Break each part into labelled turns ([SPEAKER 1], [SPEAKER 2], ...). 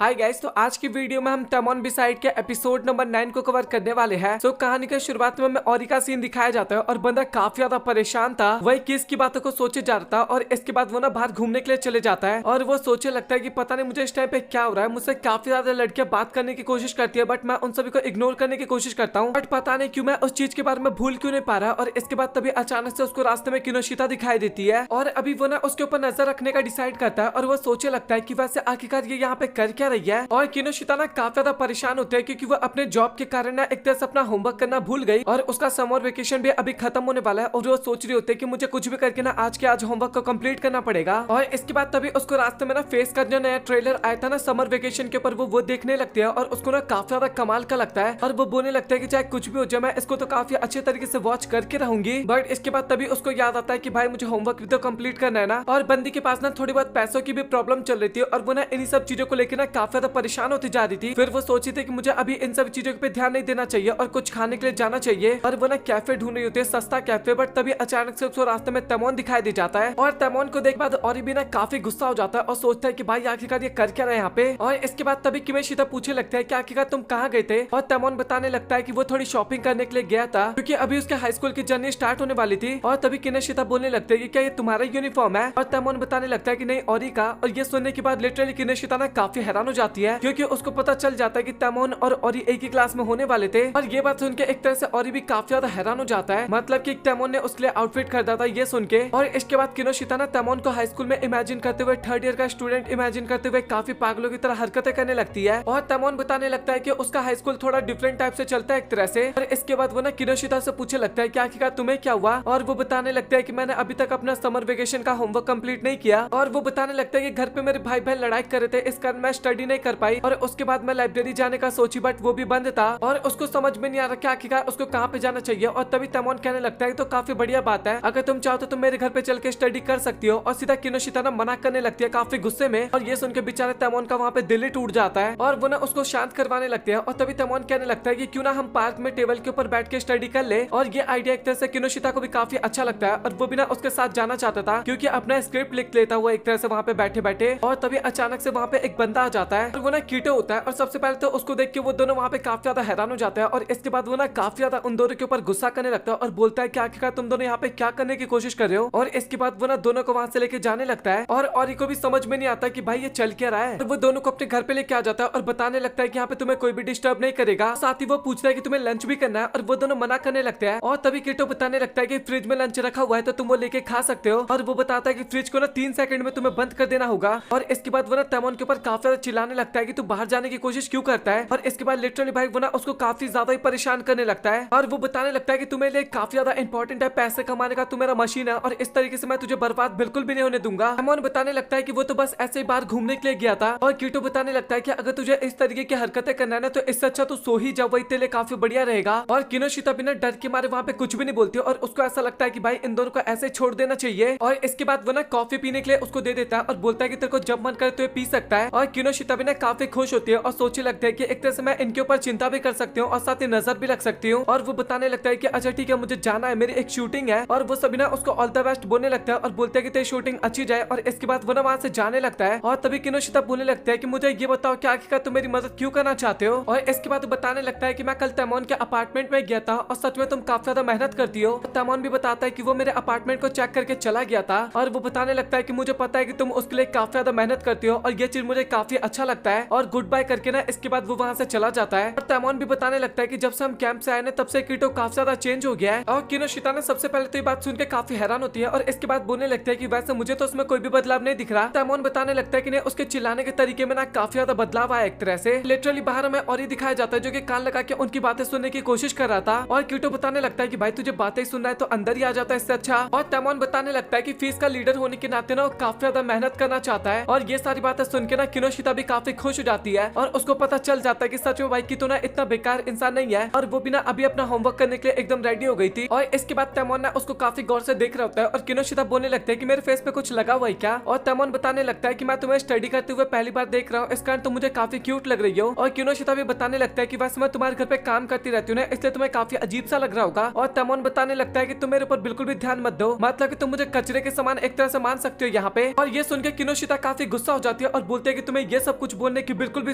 [SPEAKER 1] Hi guys, तो आज की वीडियो में हम तमोन बिसाइड के एपिसोड नंबर 9 को कवर करने वाले हैं। तो कहानी के शुरुआत में हमें ओरी का सीन दिखाया जाता है और बंदा काफी ज्यादा परेशान था। वही किस की बातों को सोचे जा रहा था और इसके बाद वो ना बाहर घूमने के लिए चले जाता है और वो सोचे लगता है कि पता नहीं मुझे इस टाइम पे क्या हो रहा है। मुझसे काफी ज्यादा लड़कियां बात करने की कोशिश करती है बट मैं उन सभी को इग्नोर करने की कोशिश करता हूँ, बट पता नहीं क्यों मैं उस चीज के बारे में भूल क्यों नहीं पा रहा। और इसके बाद तभी अचानक से उसको रास्ते में किनोशिता दिखाई देती है और अभी वो ना उसके ऊपर नजर रखने का डिसाइड करता है और वो सोचे लगता है कि वैसे आखिरकार ये यहाँ पे कर क्या रही है। और किनोशिता ना काफी ज्यादा परेशान होते हैं क्योंकि वो अपने जॉब के कारण ना एक तरह से अपना होमवर्क करना भूल गई और उसका समर वेकेशन भी अभी खत्म होने वाला है और वो सोच रही होती है कि मुझे कुछ भी करके ना आज के आज होमवर्क को कंप्लीट करना पड़ेगा। और इसके बाद तभी उसको रास्ते में ना फेस का जो नया ट्रेलर आया था ना समर वेकेशन के ऊपर, वो देखने लगती है और उसको ना काफी ज्यादा कमाल का लगता है और वो बोलने लगता है कि चाहे कुछ भी हो जाए मैं इसको तो काफी अच्छे तरीके से वॉच करके रहूंगी। बट इसके बाद तभी उसको याद आता है कि भाई मुझे होमवर्क भी तो कंप्लीट करना है ना। और बंदी के पास ना थोड़ी बहुत पैसों की भी प्रॉब्लम चल रही थी और वो ना इन्हीं सब चीजों को लेकर ना काफी ज्यादा परेशान होती जा रही थी। फिर वो सोची थी कि मुझे अभी इन सब चीजों पे ध्यान नहीं देना चाहिए और कुछ खाने के लिए जाना चाहिए और वो ना कैफे ढूंढ रही होती है, सस्ता कैफे। बट तभी अचानक से उसको रास्ते में तमोन दिखाई दे जाता है और तमोन को देख बाद और भी ना काफी गुस्सा हो जाता है और सोचता है कि भाई आखिरकार ये कर क्या रहे यहाँ पे। और इसके बाद तभी किनोशिता पूछने लगता है कि आखिरकार तुम कहाँ गए थे और तमोन बताने लगता है कि वो थोड़ी शॉपिंग करने के लिए गया था क्योंकि अभी उसके हाई स्कूल की जर्नी स्टार्ट होने वाली थी। और तभी किनोशिता बोलने लगते हैं कि क्या ये तुम्हारा यूनिफॉर्म है और तमोन बताने लगता है कि नहीं ओरी का। और ये सुनने के बाद लिटरली किनोशिता ना काफी हैरान हो जाती है क्योंकि उसको पता चल जाता है कि तमोन और ओरी एक ही क्लास में होने वाले थे। और ये बात सुन के एक तरह से ओरी भी काफी ज्यादा हैरान हो जाता है, मतलब कि तमोन ने उसके लिए आउटफिट खरीदा था ये सुन के। और इसके बाद किनोशिता ना तमोन को हाई स्कूल में इमेजिन करते हुए थर्ड ईयर का स्टूडेंट इमेजिन करते हुए काफी पागलों की तरह हरकतें करने लगती है। और तमोन बताने लगता है कि उसका हाई स्कूल थोड़ा डिफरेंट टाइप से चलता है एक तरह से। और इसके बाद वो ना किनोशिता से पूछने लगता है कि आखिरकार तुम्हें क्या हुआ। और वो बताने लगता है कि मैंने अभी तक अपना समर वेकेशन का होमवर्क कंप्लीट नहीं किया। और वो बताने लगता है कि घर पे मेरे भाई बहन लड़ाई कर रहे थे इस कारण मैं स्टडी नहीं कर पाई। और उसके बाद मैं लाइब्रेरी जाने का सोची बट वो भी बंद था और उसको समझ में नहीं आ रहा कि आखिरकार उसको कहाँ पे जाना चाहिए। और तभी तमोन कहने लगता है तो काफी बढ़िया बात है, अगर तुम चाहो तो तुम मेरे घर पे चल के स्टडी कर सकती हो। और सीधा किनोशिता ना मना करने लगती है काफी गुस्से में। और ये सुन के बेचारे तमोन का वहाँ पे दिल ही टूट जाता है और वो ना उसको शांत करवाने लगते हैं। और तभी तमोन कहने लगता है कि क्यों ना हम पार्क में टेबल के ऊपर बैठ के स्टडी कर ले। और ये आइडिया एक तरह से किनोशिता को भी काफी अच्छा लगता है और वो भी ना उसके साथ जाना चाहता था क्योंकि अपना स्क्रिप्ट लिख लेता हुआ एक तरह से वहाँ पे बैठे बैठे। और तभी अचानक से वहाँ पे एक बंदा आ जाता है और वो ना कीटो होता है और सबसे पहले तो उसको देख के वो दोनों वहाँ पे काफी ज्यादा हैरान हो जाता है। और इसके बाद वो ना काफी ज्यादा उन दोनों के ऊपर गुस्सा करने लगता है और बोलता है कि आखिरकार तुम दोनों यहाँ पे क्या करने की कोशिश कर रहे हो। और इसके बाद वो ना दोनों को वहाँ से लेके जाने लगता है और ओरी को भी समझ में नहीं आता कि भाई ये चल क्या रहा है। और वो दोनों को अपने घर पे लेके आ जाता है और बताने लगता है कि यहाँ पे तुम्हें कोई भी डिस्टर्ब नहीं करेगा। साथ ही वो पूछता है कि तुम्हें लंच भी करना है और वो दोनों मना करने लगते हैं। और तभी कीटो बताने लगता है कि फ्रिज में लंच रखा हुआ है तो तुम वो लेके खा सकते हो। और वो बताता है कि फ्रिज को ना 3 सेकंड में तुम्हें बंद कर देना होगा। और इसके बाद वो ना तमोन के ऊपर काफी ज्यादा चिल्लाने लगता है कि तू बाहर जाने की कोशिश क्यों करता है। और इसके बाद लिटरली भाई वो ना उसको काफी ज्यादा ही परेशान करने लगता है और वो बताने लगता है कि तुम्हें लिए काफी ज्यादा इंपॉर्टेंट है पैसे कमाने का, तू मेरा मशीन है और इस तरीके से मैं तुझे बर्बाद बिल्कुल भी नहीं होने दूंगा। तमोन बताने लगता है कि वो तो बस ऐसे ही बाहर घूमने के लिए गया था। और कीटो बताने लगता है कि अगर तुझे इस तरीके की हरकतें करना है ना तो इससे अच्छा तू सो ही जा, वही तेरे लिए काफी बढ़िया रहेगा। और किनोशिता बिना डर के मारे वहाँ पे कुछ भी नहीं बोलती और उसको ऐसा लगता है कि भाई इन दोनों को ऐसे छोड़ देना चाहिए। और इसके बाद वो ना कॉफी पीने के लिए उसको दे देता है और बोलता है कि तेरे को जब मन करे तो ये पी सकता है। और किनोशिता भी ना काफी खुश होती है और सोचने लगता है कि एक तरह से मैं इनके ऊपर चिंता भी कर सकती हूँ और साथ ही नजर भी रख सकती हूँ। और वो बताने लगता है कि अच्छा ठीक है मुझे जाना है, मेरी एक शूटिंग है। और वो सभी ना उसको ऑल द बेस्ट बोलने लगता है और बोलते हैं कि तेरी शूटिंग अच्छी जाए। और इसके बाद वो ना वहाँ से जाने लगता है और तभी किनोशिता बोलने लगता है कि मुझे ये बताओ कि आखिरकार तुम मेरी मदद क्यों करना चाहते हो। और इसके बाद बताने लगता है कि मैं कल तमोन के अपार्टमेंट में गया था और सच में तुम काफी ज्यादा मेहनत करती हो। तमोन भी बताता है कि वो मेरे अपार्टमेंट को चेक करके चला गया था और वो बताने लगता है कि मुझे पता है कि तुम उसके लिए काफी ज्यादा मेहनत करती हो और ये चीज मुझे काफी अच्छा लगता है। और गुड बाय करके ना इसके बाद वो वहाँ से चला जाता है। और तमोन भी बताने लगता है कि जब से हम कैंप से आए ना तब से कीटो काफी ज्यादा चेंज हो गया है। और किनोशिता ने सबसे पहले तो ये बात सुन के काफी हैरान होती है और इसके बाद बोलने लगता है कि वैसे मुझे तो उसमें कोई भी बदलाव नहीं दिख रहा। तमोन बताने लगता है कि नहीं उसके चिल्लाने के तरीके में ना काफी ज्यादा बदलाव आया एक तरह से। लिटरली बाहर हमें और ही दिखाया जाता है जो कि कान लगा के उनकी बातें सुनने की कोशिश कर रहा था। और कीटो बताने लगता है कि भाई तुझे बातें सुनना है तो अंदर ही आ जाता है इससे अच्छा। और तमोन बताने लगता है कि फीस का लीडर होने के नाते ना वो काफी ज्यादा मेहनत करना चाहता है। और ये सारी बातें सुन के ना किनोशिता भी काफी खुश हो जाती है और उसको पता चल जाता है कि सच में भाई की तो ना इतना बेकार इंसान नहीं है। और वो भी ना अभी अपना होमवर्क करने के लिए एकदम रेडी हो गई थी। और इसके बाद तमोन ना उसको काफी गौर से देख रहा होता है और किनोशिता बोलने लगता है कि मेरे फेस पे कुछ लगा हुआ है क्या। और तमोन बताने लगता है कि मैं तुम्हें स्टडी करते हुए पहली बार देख रहा हूँ, इस कारण तुम मुझे काफी क्यूट लग रही हो। और किनोशिता भी बताने लगता है कि वैसे मैं तुम्हारे घर पे काम करती रहती हूँ ना इसलिए तुम्हें काफी अजीब सा लग रहा होगा। और तमोन बताने लगता है कि तुम मेरे ऊपर बिल्कुल भी ध्यान मत दो, मतलब कि तुम मुझे कचरे के समान एक तरह से मान सकते हो यहाँ पे। और ये सुनकर किनोशिता काफी गुस्सा हो जाती है और बोलते है कि तुम्हें ये सब सब कुछ बोलने की बिल्कुल भी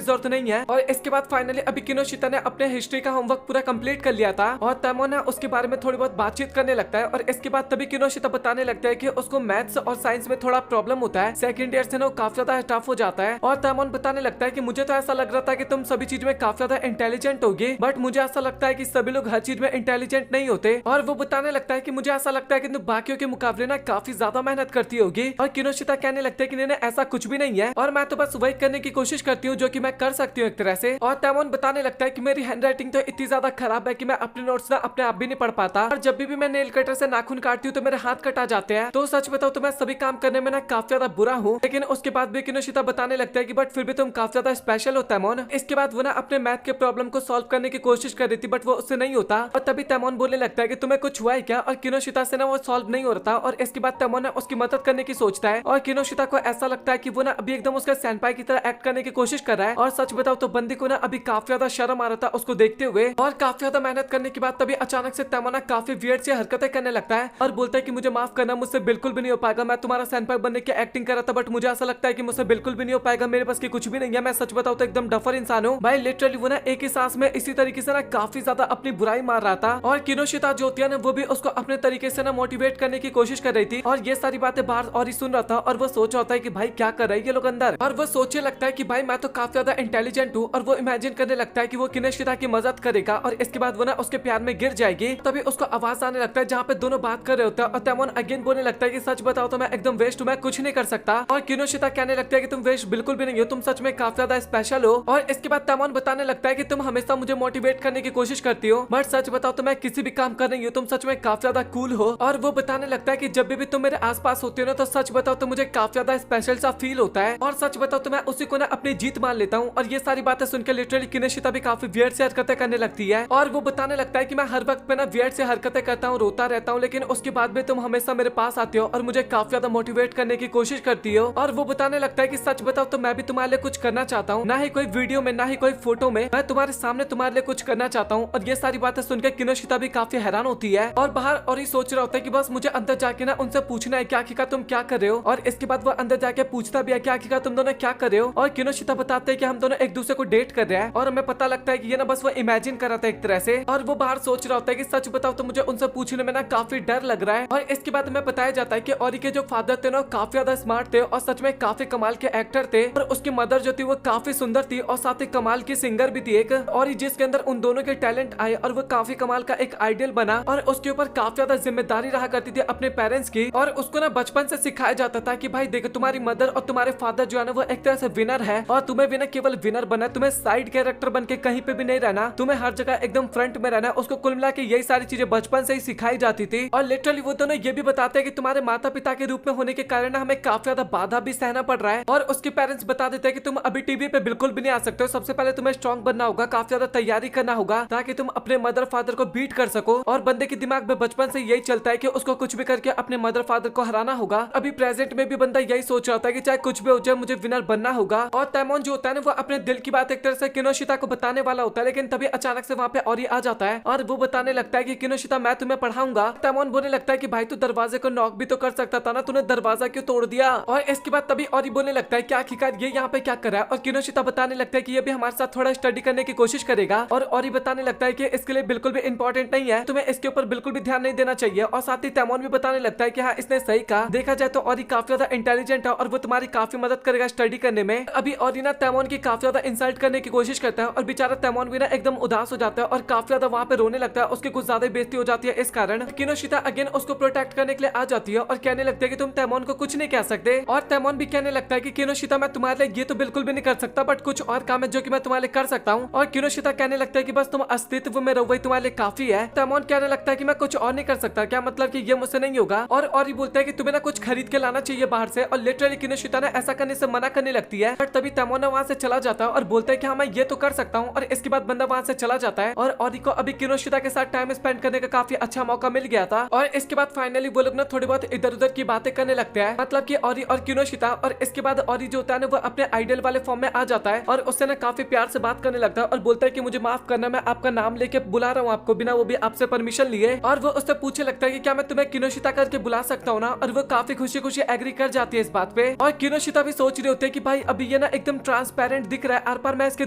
[SPEAKER 1] जरूरत नहीं है। और इसके बाद फाइनली अभी किनोशिता ने अपने हिस्ट्री का होमवर्क पूरा कंप्लीट कर लिया था और तैमोन है उसके बारे में थोड़ी बहुत बातचीत करने लगता है। और इसके बाद तभी किनोशिता बताने लगता है कि उसको मैथ्स और साइंस में थोड़ा प्रॉब्लम होता है, सेकंड ईयर से ना काफी ज्यादा टफ हो जाता है। और तैमोन बताने लगता है कि मुझे तो ऐसा लग रहा था कि तुम सभी चीज में काफी ज्यादा इंटेलिजेंट होगी, बट मुझे ऐसा लगता है कि सभी लोग हर चीज में इंटेलिजेंट नहीं होते। और वो बताने लगता है कि मुझे ऐसा लगता है कि तुम बाकियों के मुकाबले ना काफी ज्यादा मेहनत करती होगी। और किनोशिता कहने लगता है कि नहीं ऐसा कुछ भी नहीं है और मैं तो बस वही करने की कोशिश करती हूँ जो कि मैं कर सकती हूँ एक तरह से। और तैमोन बताने लगता है कि मेरी हैंडराइटिंग तो इतनी ज्यादा खराब है कि मैं अपने नोट्स ना अपने आप भी नहीं पढ़ पाता और जब भी मैं नेल कटर से नाखून काटती हूँ तो मेरे हाथ कटा जाते हैं। तो सच बताओ तो मैं सभी काम करने में ना काफी ज्यादा बुरा हूँ। लेकिन उसके बाद भी किनोशिता बताने लगता है कि बट फिर भी तुम काफी ज्यादा स्पेशल हो तैमोन। इसके बाद वो ना अपने मैथ के प्रॉब्लम को सॉल्व करने की कोशिश कर रही थी बट वो उससे नहीं होता। और तभी तैमोन बोलने लगता है कि तुम्हें कुछ हुआ है क्या, और किनोशिता से ना वो सॉल्व नहीं हो रहा था। और इसके बाद तैमोन ने उसकी मदद करने की सोचता है और किनोशिता को ऐसा लगता है कि वो ना अभी एकदम उसका सेनपाई की तरह एक्ट करने की कोशिश कर रहा है। और सच बताओ तो बंदी को ना अभी काफी ज्यादा शर्म आ रहा था उसको देखते हुए। और काफी ज्यादा मेहनत करने के बाद तभी अचानक से तैमोन ना काफी वियर्ड सी हरकतें करने लगता है और बोलता है कि मुझे माफ करना, मुझसे बिल्कुल भी नहीं हो पाएगा, मैं तुम्हारा सेनपाई बनने की एक्टिंग कर रहा था बट मुझे ऐसा लगता है कि मुझसे बिल्कुल भी नहीं हो पाएगा, मेरे पास की कुछ भी नहीं है, मैं सच बताऊं तो एकदम डफर इंसान हूँ भाई। लिटरली वो ना एक ही सांस में इसी तरीके से ना काफी ज्यादा अपनी बुराई मार रहा था। और किनोशिता जो होती है ना वो भी उसको अपने तरीके से ना मोटिवेट करने की कोशिश कर रही थी। और ये सारी बातें बाहर और ही सुन रहा था और वो सोच रहा होता है कि भाई क्या कर रहे हैं ये लोग अंदर। और वो सोचने लगता है कि भाई मैं तो काफी ज्यादा इंटेलिजेंट हूँ। और वो इमेजिन करने लगता है कि वो किनोशिता की मदद करेगा और इसके बाद वो ना उसके प्यार में गिर जाएगी। तभी उसको आवाज आने लगता है जहाँ पे दोनों बात कर रहे होते हैं और तैमोन अगेन बोलने लगता है कि सच बताओ तो मैं एकदम वेस्ट हूँ, मैं कुछ नहीं कर सकता। और किनोशिता कहने लगता है कि तुम वेस्ट बिल्कुल भी नहीं हो, तुम सच में काफी ज्यादा स्पेशल हो। और इसके बाद तैमोन बताने लगता है कि तुम हमेशा मुझे मोटिवेट करने की कोशिश करती हो बट सच बताओ तो मैं किसी भी काम कर रही हूँ, तुम सच में काफी ज्यादा कूल हो। और वो बताने लगता है कि जब भी तुम मेरे आसपास होती हो ना तो सच बताओ तो मुझे काफी ज्यादा स्पेशल सा फील होता है। और सच बताओ तो मैं उसी को ना अपनी जीत मान लेता हूँ। और ये सारी बातें सुनकर लिटरली किनोशिता भी काफी वियर्ड से हरकतें करने लगती है। और वो बताने लगता है कि मैं हर वक्त पे ना वियर्ड से हरकतें करता हूँ, रोता रहता हूँ, लेकिन उसके बाद भी तुम हमेशा मेरे पास आते हो और मुझे काफी ज्यादा मोटिवेट करने की कोशिश करती हो। और वो बताने लगता है कि सच बताओ तो मैं भी तुम्हारे लिए कुछ करना चाहता हूँ, ना ही कोई वीडियो में ना ही कोई फोटो में, मैं तुम्हारे सामने तुम्हारे लिए कुछ करना चाहता हूँ। और ये सारी बातें सुनकर किनोशिता भी काफी हैरान होती है और बाहर और ही सोच रहा होता है कि बस मुझे अंदर जाके ना उनसे पूछना है क्या आखिरकार तुम क्या कर रहे हो। और इसके बाद वो अंदर जाके पूछता भी है कि आखिरकार तुम दोनों क्या कर रहे हो। और किनोशिता बताते हैं कि हम दोनों एक दूसरे को डेट कर रहे हैं और हमें पता लगता है कि ये ना बस वो इमेजिन कर रहा था एक तरह से। और वो बाहर सोच रहा होता है कि सच बताओ तो मुझे उनसे पूछने में ना काफी डर लग रहा है। और इसके बाद हमें बताया जाता है कि औरी के जो फादर थे ना काफी ज्यादा स्मार्ट थे और सच में काफी कमाल के एक्टर थे। और उसकी मदर जो थी वो काफी सुंदर थी और साथ ही कमाल की सिंगर भी थी एक, और जिसके अंदर उन दोनों के टैलेंट आए और वो काफी कमाल का एक आइडियल बना। और उसके ऊपर काफी ज्यादा जिम्मेदारी रहा करती थी अपने पेरेंट्स की। और उसको ना बचपन से सिखाया जाता था कि भाई देखो तुम्हारी मदर और तुम्हारे फादर जो है ना वो एक तरह से विनर है और तुम्हें भी ना केवल विनर बनना है, तुम्हें साइड कैरेक्टर बन के कहीं पे भी नहीं रहना, तुम्हें हर जगह एकदम फ्रंट में रहना है। उसको कुल मिला के यही सारी चीजें बचपन से ही सिखाई जाती थी। और लिटरली वो दोनों ये भी बताते हैं कि तुम्हारे माता पिता के रूप में होने के कारण हमें काफी ज्यादा बाधा भी सहना पड़ रहा है। और उसके पेरेंट्स बता देते हैं कि तुम अभी टीवी पे बिल्कुल भी नहीं आ सकते हो, सबसे पहले तुम्हें स्ट्रॉन्ग बनना होगा, काफी ज्यादा तैयारी करना होगा ताकि तुम अपने मदर फादर को बीट कर सको। और बंदे के दिमाग में बचपन से यही चलता है कि उसको कुछ भी करके अपने मदर फादर को हराना होगा। अभी प्रेजेंट में भी बंदा यही सोच रहा होता है कि चाहे कुछ भी हो जाए मुझे विनर बनना होगा। और तैमोन जो होता है ना वो अपने दिल की बात एक तरह से किनोशिता को बताने वाला होता है, लेकिन तभी अचानक से वहाँ पे औरी आ जाता है और वो बताने लगता है कि किनोशिता मैं तुम्हें पढ़ाऊंगा। तैमोन बोलने लगता है कि भाई तू दरवाजे को नॉक भी तो कर सकता था ना, तूने दरवाजा क्यों तोड़ दिया। और इसके बाद तभी औरी बोलने लगता है कि आखिरकार ये यहाँ पे क्या कर रहा है। और किनोशिता बताने लगता है कि ये भी हमारे साथ थोड़ा स्टडी करने की कोशिश करेगा। और औरी बताने लगता है कि इसके लिए बिल्कुल भी इंपॉर्टेंट नहीं है, तुम्हें इसके ऊपर बिल्कुल भी ध्यान नहीं देना चाहिए। और साथ ही तैमोन भी बताने लगता है कि हाँ इसने सही कहा, देखा जाए तो औरी काफी ज्यादा इंटेलिजेंट है और वो तुम्हारी काफी मदद करेगा स्टडी करने में। अभी औरी ना तैमोन की काफी ज्यादा इंसल्ट करने की कोशिश करता है और बेचारा तैमोन भी ना एकदम उदास हो जाता है और काफी ज्यादा वहाँ पे रोने लगता है, उसकी कुछ ज्यादा बेइज्जती हो जाती है। इस कारण किनोशिता अगेन उसको प्रोटेक्ट करने के लिए आ जाती है और कहने लगती है कि तुम तैमोन को कुछ नहीं कह सकते। और तैमोन भी कहने लगता है कि किनोशिता मैं तुम्हारे लिए ये तो बिल्कुल भी नहीं कर सकता बट कुछ और काम है जो कि मैं तुम्हारे लिए कर सकता हूँ। और किनोशिता कहने लगता है कि बस तुम अस्तित्व में रहो वही तुम्हारे लिए काफी है। तैमोन कहने लगता है कि मैं कुछ और नहीं कर सकता, क्या मतलब कि ये मुझसे नहीं होगा। और ही बोलता है कि तुम्हें ना कुछ खरीद के लाना चाहिए बाहर से। और लिटरली किनोशिता ने ऐसा करने से मना करने लगती है बट तभी तैमोन वहाँ से चला जाता है और बोलता है कि हाँ मैं ये तो कर सकता हूँ। और इसके बाद बंदा वहाँ से चला जाता है और औरी को अभी किनोशिता के साथ टाइम स्पेंड करने का काफी अच्छा मौका मिल गया था। और इसके बाद फाइनली वो लोग ना थोड़ी बहुत इधर उधर की बातें करने लगते हैं, मतलब कि औरी और किनोशिता। और इसके बाद औरी जो होता है ना वो अपने आइडल वाले फॉर्म में आ जाता है और उससे ना काफी प्यार से बात करने लगता है और बोलता है कि मुझे माफ करना, मैं आपका नाम लेके बुला रहा हूँ आपको बिना वो भी आपसे परमिशन लिए। और वो उससे पूछने लगता है कि क्या मैं तुम्हें किनोशिता करके बुला सकता हूँ ना। और वो काफी खुशी खुशी एग्री कर जाती है इस बात पे। और किनोशिता भी सोच रही होती है कि भाई अब अभी ये ना एकदम ट्रांसपेरेंट दिख रहा है, आर पार मैं इसके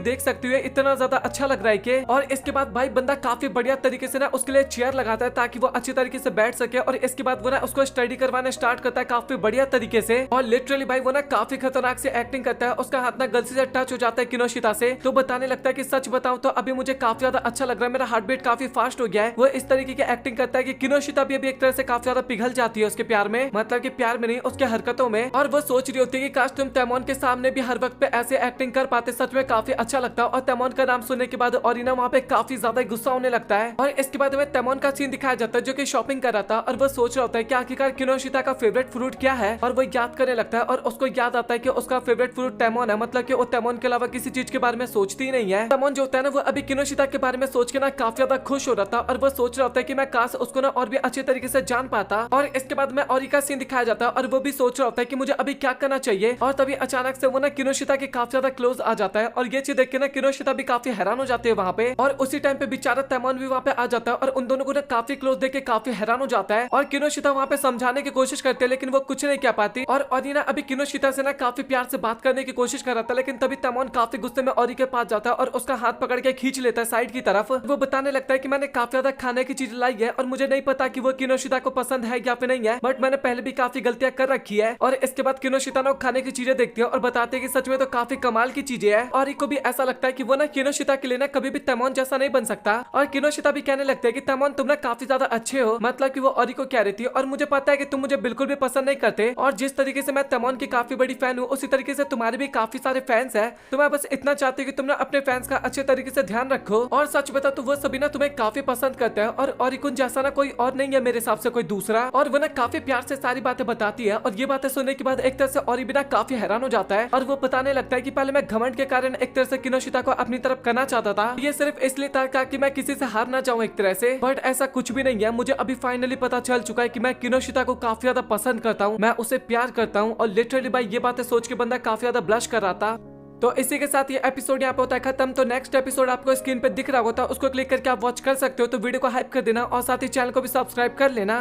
[SPEAKER 1] देख सकती हूँ, इतना ज्यादा अच्छा लग रहा है कि। और इसके बाद भाई बंदा काफी बढ़िया तरीके से ना उसके लिए चेयर लगाता है ताकि वो अच्छी तरीके से बैठ सके, और इसके बाद वो ना उसको स्टडी करवाने स्टार्ट करता है काफी बढ़िया तरीके से। और लिटरली भाई वो ना काफी खतरनाक से एक्टिंग करता है, उसका हाथ ना गलती से टच हो जाता है किनोशिता से, तो बताने लगता है कि सच बताऊं तो अभी मुझे काफी ज्यादा अच्छा लग रहा है, मेरा हार्ट बीट काफी फास्ट हो गया है। वो इस तरीके की एक्टिंग करता है कि किनोशिता भी अभी एक तरह से काफी ज्यादा पिघल जाती है उसके प्यार में, मतलब कि प्यार में नहीं, उसके हरकतों में। और वो सोच रही होती है कि काश तुम तैमोन के सामने भी हर वक्त पे ऐसे एक्टिंग कर पाते, सच में काफी अच्छा लगता। और तैमोन का नाम सुनने के बाद ओरिना वहाँ पे काफी ज्यादा गुस्सा होने लगता है। और इसके बाद हमें तैमोन का सीन दिखाया जाता है जो कि शॉपिंग कर रहा था, और वो सोच रहा होता है कि आखिरकार किनोशिता का फेवरेट फ्रूट क्या है, और वो याद करने लगता है और उसको याद आता है कि उसका फेवरेट फ्रूट तैमोन है, मतलब कि वो तैमोन के अलावा किसी चीज के बारे में सोचती ही नहीं है। तैमोन जो होता है ना वो अभी किनोशिता के बारे में सोच के ना काफी ज्यादा खुश हो रहा था, और वो सोच रहा होता है कि मैं काश उसको ना और भी अच्छे तरीके से जान पाता। और इसके बाद में ओरी का सीन दिखाया जाता है, और वो भी सोच रहा होता है कि मुझे अभी क्या करना चाहिए। और तभी अचानक से वो ना किनोशिता के काफी ज्यादा क्लोज आ जाता है, और ये चीज देख के ना किनोशिता भी काफी हैरान हो जाती है वहाँ पे। और उसी टाइम पे बेचारा तैमोन भी वहाँ पे आ जाता है, और उन दोनों को ना काफी क्लोज देख के काफी हैरान हो जाता है। और किनोशिता वहाँ पे समझाने की कोशिश करती है, लेकिन वो कुछ नहीं कह पाती। और ओरी ना अभी किनोशिता से ना काफी प्यार से बात करने की कोशिश कर रहा था, लेकिन तभी तैमोन काफी गुस्से में ओरी के पास जाता है और उसका हाथ पकड़ के खींच लेता है साइड की तरफ। वो बताने लगता है कि मैंने काफी ज्यादा खाने की चीज लाई है, और मुझे नहीं पता कि वो किनोशिता को पसंद है या फिर नहीं है, बट मैंने पहले भी काफी गलतियां कर रखी है। और इसके बाद किनोशिता ना खाने की चीजें देखती है और बताते हैं कि सच में तो काफी कमाल की चीजें हैं। और इको भी ऐसा लगता है कि वो ना किनोशिता के लिए ना कभी भी तैमोन जैसा नहीं बन सकता। और किनोशिता भी कहने लगता है कि तैमोन तुम ना काफी ज्यादा अच्छे हो, मतलब कि वो ओरी को कह रही थी, और मुझे पता है कि तुम मुझे बिल्कुल भी पसंद नहीं करते, और जिस तरीके से मैं तैमोन की काफी बड़ी फैन हूँ उसी तरीके से तुम्हारे भी काफी सारे फैंस है, तो मैं बस इतना चाहती हूँ कि तुम ना अपने फैंस का अच्छे तरीके से ध्यान रखो। और सच बता तो वो सभी ना तुम्हें काफी पसंद करते हैं, और ओरिकुन जैसा ना कोई और नहीं है मेरे हिसाब से कोई दूसरा। और वो ना काफी प्यार से सारी बातें बताती है, और ये बातें सुनने के बाद एक तरह से ओरी भी ना काफी हैरान हो जाता है, और वो बताने लगता है कि पहले मैं घमंड के कारण एक तरह से किनोशिता को अपनी तरफ करना चाहता था, ये सिर्फ इसलिए था कि मैं किसी से हार ना जाऊं एक तरह से, बट ऐसा कुछ भी नहीं है। मुझे अभी फाइनली पता चल चुका है कि मैं किनोशिता को काफी ज्यादा पसंद करता हूँ, मैं उसे प्यार करता हूँ। और लिटरली भाई ये बातें सोच के बंदा काफी ज्यादा ब्लश कर रहा था। तो इसी के साथ ये एपिसोड यहाँ पे होता है खत्म। तो नेक्स्ट एपिसोड आपको स्क्रीन पे दिख रहा होता है, उसको क्लिक करके आप वॉच कर सकते हो। तो वीडियो को हाइप कर देना, और साथ ही चैनल को भी सब्सक्राइब कर लेना।